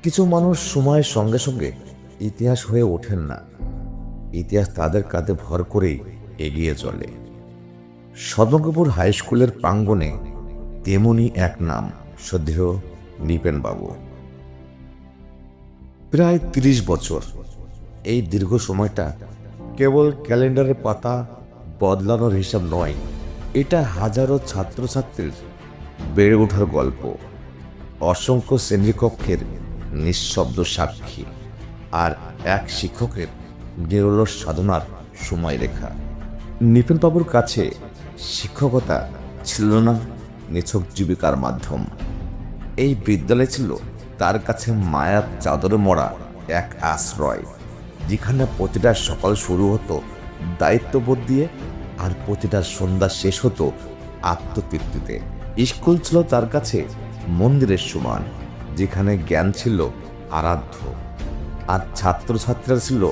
কিছু মানুষ সময়ের সঙ্গে সঙ্গে ইতিহাস হয়ে ওঠেন না, ইতিহাস তাদের কাঁধে ভর করেই এগিয়ে চলে। সদরপুর হাই স্কুলের প্রাঙ্গণে তেমনি এক নাম, শ্রদ্ধেয় নৃপেন বাবু। প্রায় ৩০ বছর। এই দীর্ঘ সময়টা কেবল ক্যালেন্ডারের পাতা বদলানোর হিসাব নয়, এটা হাজারো ছাত্রছাত্রীর বেড়ে ওঠার গল্প, অসংখ্য শ্রেণীকক্ষের নিঃশব্দ সাক্ষী, আর এক শিক্ষকের নিরলস সাধনার সময়রেখা। নৃপেন বাবুর কাছে শিক্ষকতা ছিল না নিছক জীবিকার মাধ্যম, এই বিদ্যালয় ছিল তার কাছে মায়ার চাদরে মোড়া এক আশ্রয়, যেখানে প্রতিটা সকাল শুরু হতো দায়িত্ববোধ দিয়ে, আর প্রতিটা সন্ধ্যা শেষ হতো আত্মতৃপ্তিতে। স্কুল ছিল তার কাছে মন্দিরের সমান, যেখানে জ্ঞান ছিল আরাধ্য, আর ছাত্রছাত্রীরা ছিল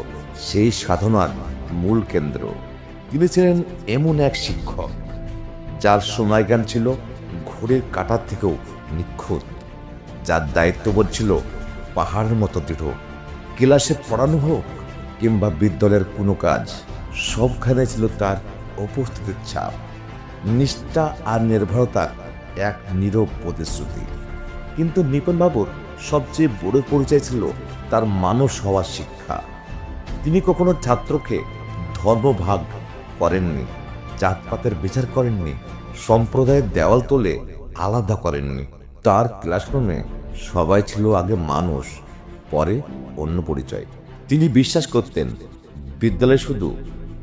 সেই সাধনার মূল কেন্দ্র। তিনি ছিলেন এমন এক শিক্ষক যার সময় জ্ঞান ছিল ঘড়ির কাঁটার থেকেও নিখুঁত, যার দায়িত্ববোধ ছিল পাহাড়ের মতো দৃঢ়। ক্লাসে পড়ানো হোক কিংবা বিদ্যালয়ের কোনো কাজ, সবখানে ছিল তার উপস্থিতির ছাপ, নিষ্ঠা আর নির্ভরতার এক নীরব প্রতিশ্রুতি। কিন্তু নৃপেন বাবুর সবচেয়ে বড় পরিচয় ছিল তার মানুষ হওয়ার শিক্ষা। তিনি কখনো ছাত্রকে ধর্মভাগ করেননি, জাতপাতের বিচার করেননি, সম্প্রদায়ের দেওয়াল তোলে আলাদা করেননি। তার ক্লাসরুমে সবাই ছিল আগে মানুষ, পরে অন্য পরিচয়। তিনি বিশ্বাস করতেন বিদ্যালয় শুধু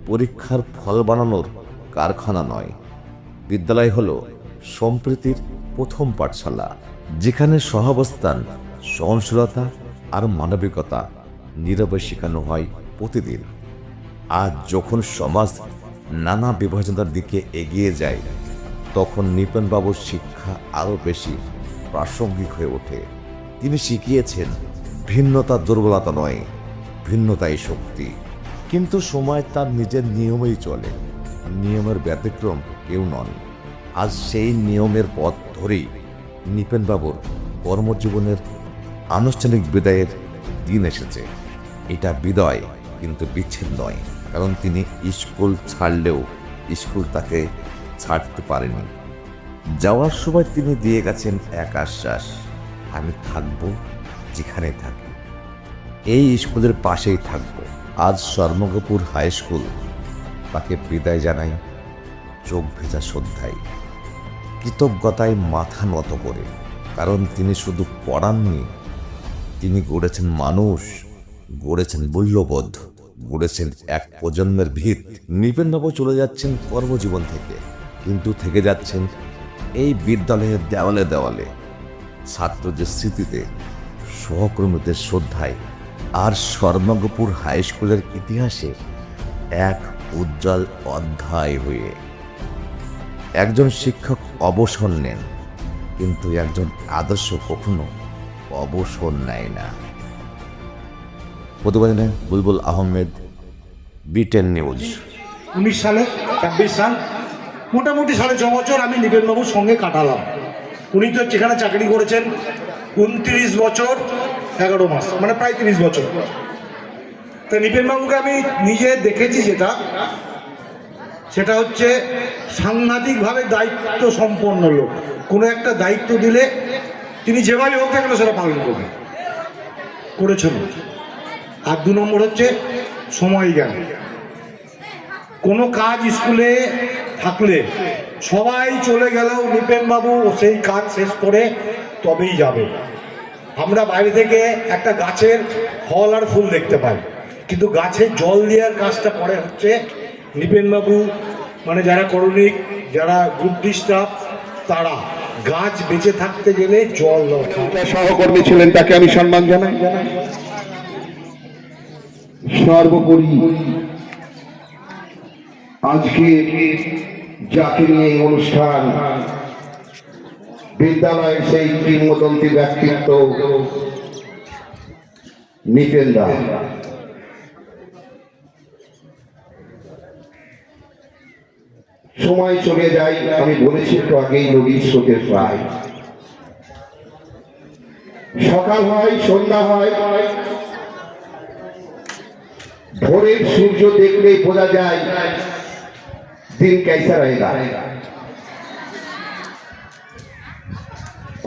পরীক্ষার ফল বানানোর কারখানা নয়, বিদ্যালয় হলো সম্প্রীতির প্রথম পাঠশালা, যেখানে সহাবস্থান, সহনশীলতা আর মানবিকতা নীরবে শেখানো হয় প্রতিদিন। আজ যখন সমাজ নানা বিভাজনতার দিকে এগিয়ে যায়, তখন নৃপেন বাবুর শিক্ষা আরও বেশি প্রাসঙ্গিক হয়ে ওঠে। তিনি শিখিয়েছেন ভিন্নতা দুর্বলতা নয়, ভিন্নতাই শক্তি। কিন্তু সময় তার নিজের নিয়মেই চলে, নিয়মের ব্যতিক্রম কেউ নন। আজ সেই নিয়মের পথ ধরেই নৃপেন বাবুর কর্মজীবনের আনুষ্ঠানিক বিদায়ের দিন এসেছে। এটা বিদায়, কিন্তু বিচ্ছেদ নয়, কারণ তিনি স্কুল ছাড়লেও স্কুল তাকে ছাড়তে পারেনি। যাওয়ার সময় তিনি দিয়ে গেছেন এক আশ্বাস, আমি থাকবো যেখানে থাকি, এই স্কুলের পাশেই থাকবো। আজ সর্মগপুর হাই স্কুল তাকে বিদায় জানাই চোখ ভেজা শ্রদ্ধায়, কৃতজ্ঞতায় মাথা নত করে। কারণ তিনি শুধু পড়াননি, তিনি গড়েছেন মানুষ, গড়েছেন মূল্যবোধ, গড়েছেন এক প্রজন্মের ভিত। নৃপেন বাবু চলে যাচ্ছেন কর্মজীবন থেকে, কিন্তু থেকে যাচ্ছেন এই বিদ্যালয়ের দেওয়ালে দেওয়ালে, ছাত্রদের স্মৃতিতে, সহকর্মীদের শ্রদ্ধায়, আর সর্মগপুর হাই স্কুলের ইতিহাসে এক উজ্জ্বল অধ্যায় হয়ে। একজন শিক্ষক অবসর নেন, কিন্তু একজন আদর্শ কখনো অবসর নেয় না। প্রতিবেদনে বুলবুল আহমেদ, BTN নিউজ। 19 সালে 26 সাল মোটামুটি 6.5 বছর আমি নৃপেন বাবুর সঙ্গে কাটালাম। উনি তো যেখানে চাকরি করেছেন 29 বছর 11 মাস, মানে প্রায় 30 বছর। তো নৃপেন বাবুকে আমি নিজে দেখেছি, সেটা হচ্ছে সাংঘাতিকভাবে দায়িত্ব সম্পন্ন লোক। কোনো একটা দায়িত্ব দিলে তিনি যেভাবে হোক না কেন সেটা পালন করেছেন। আর 2 নম্বর হচ্ছে সময় জ্ঞান। কোনো কাজ স্কুলে থাকলে সবাই চলে গেলেও নৃপেন বাবু সেই কাজ শেষ করে তবেই যাবে। আমরা বাইরে থেকে একটা গাছের ফল আর ফুল দেখতে পাই, কিন্তু গাছে জল দেওয়ার কাজটা পরে হচ্ছে নৃপেন বাবু, মানে যারা করণিক, যারা গ্রুপ ডি স্টাফ, তারা গাছ বেঁচে থাকতে গেলে জল দরকার। সহকর্মী ছিলেন, তাকে আমি সম্মান জানাই। সর্বোপরি আজকে যাকে নিয়ে এই অনুষ্ঠান, বিদ্যালয়ের সেই কিংবদন্তি ব্যক্তিত্ব নৃপেন দা। সময় চলে যায়, আমি বলেছি একটু আগেই নদীর স্রোতের প্রায়। সকাল হয়, সন্ধ্যা হয়, ভোরের সূর্য দেখলেই বোঝা যায় দিন कैसा रहेगा।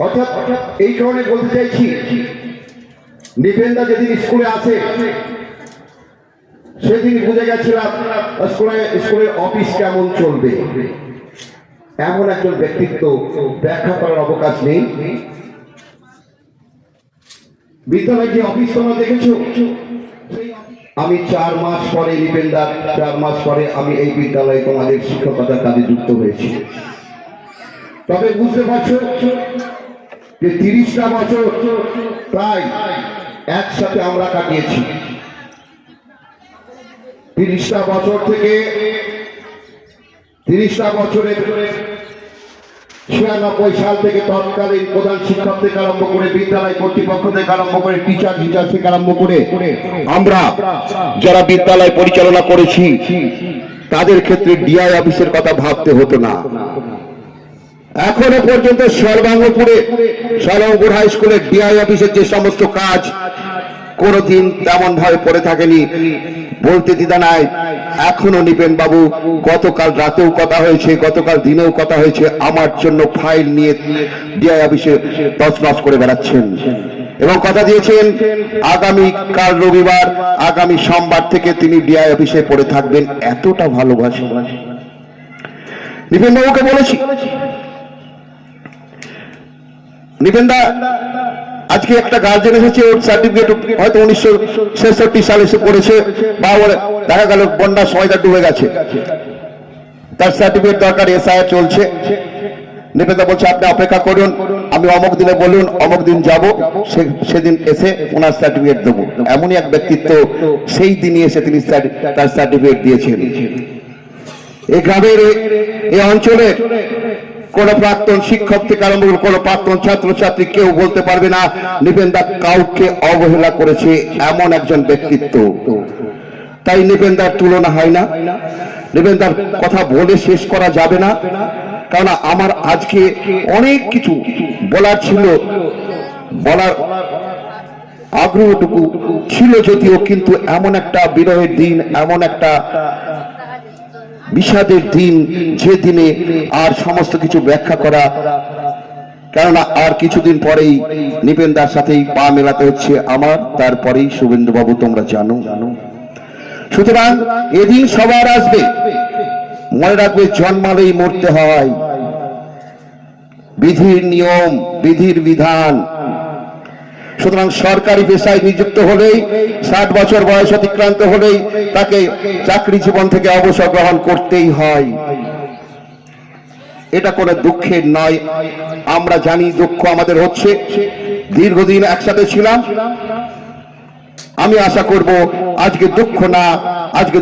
অর্থাৎ এই কারণে বলতে চাইছি, নিপেনদা যেদিন স্কুলে আসে সেদিন বুঝে গেছিলাম স্কুলের অফিস কেমন চলবে। এমন একজন ব্যক্তিত্ব, ব্যাখ্যা করার অবকাশ নেই। বিদ্যালয়ে যে অফিস তোমরা দেখেছো, আমি 4 মাস পরে, নিপেনদা 4 মাস পরে আমি এই বিদ্যালয়ে তোমাদের শিক্ষকতার কাজে যুক্ত হয়েছি। তবে বুঝতে পারছো যে 30টা বছর প্রায় একসাথে আমরা কাটিয়েছি। 30টা বছর থেকে 30টা বছরের 96 সাল থেকে তৎকালীন প্রধান শিক্ষক থেকে আরম্ভ করে, বিদ্যালয় কর্তৃপক্ষ থেকে আরম্ভ করে, টিচার থেকে আরম্ভ করে আমরা যারা বিদ্যালয় পরিচালনা করেছি তাদের ক্ষেত্রে ডিআই অফিসের কথা ভাবতে হতো না। এখনো পর্যন্ত সর্বাঙ্গপুর হাই স্কুলের ডিআই অফিসের যে সমস্ত কাজ কোনদিন তেমন ভাবে পড়ে থাকেনি, বলতে দ্বিধা নাই। এখনো নিপেন বাবু, গতকাল রাতেও কথা হয়েছে, গতকাল দিনেও কথা হয়েছে, আমার জন্য ফাইল নিয়ে ডিআই অফিসে তছনছ করে বেড়াচ্ছেন এবং কথা দিয়েছেন আগামী কাল রবিবার, আগামী সোমবার থেকে তিনি ডিআই অফিসে পড়ে থাকবেন। এতটা ভালোবাসেন। নিপেন বাবুকে বলেছি, নিপেনদা আজকে একটা গার্জেন এসেছে, ওর সার্টিফিকেট হয়তো 1966 সালে এসে পড়েছে, বা দেখা গেল বন্যার সময়টা ডুবে গেছে, তার সার্টিফিকেট দরকার, এসআইআর চলছে। নিপেনদা বলছে আপনি অপেক্ষা করুন, আমি অমুক দিনে বলুন, অমুক দিন যাব, সেদিন এসে ওনার সার্টিফিকেট দেবো। এমনই এক ব্যক্তিত্ব, সেই দিনই এসে তিনি তার সার্টিফিকেট দিয়েছেন। এই গ্রামের, এই অঞ্চলে কোন প্রাক্তন শিক্ষক থেকে আরম্ভ করে কোন প্রাক্তন ছাত্রছাত্রী কেউ বলতে পারবে না নিপেনদা কাউকে অবহেলা করেছে, এমন একজন ব্যক্তিত্ব। তাই নিপেনদার তুলনা হয় না, নিপেনদার কথা বলে শেষ করা যাবে না। কারণ আমার আজকে অনেক কিছু বলার ছিল, বলার আগ্রহটুকু ছিল যদিও, কিন্তু এমন একটা বিরহের দিন, এমন একটা বিষাদের দিন, যে দিনে আর সমস্ত কিছু ব্যাখ্যা করা, কেননা আর কিছুদিন পরেই নিপেনদার সাথেই পা মেলাতে হচ্ছে আমার, তারপরেই শুভেন্দু বাবু তোমরা জানো। সুতরাং এদিন সবার আসবে, মনে রাখবে জন্মালেই মরতে হয়, বিধির নিয়ম, বিধির বিধান। সুতরাং সরকারি পেশায় নিযুক্ত হলেই, 60 বছর বয়স অতিক্রান্ত হলেই তাকে চাকরি জীবন থেকে অবসর গ্রহণ করতেই হয়। এটা কোনো দুঃখের নয়, আমরা জানি দুঃখ আমাদের হচ্ছে, দীর্ঘদিন একসাথে ছিলাম। আমি আশা করব আজকে দুঃখ না, আজকে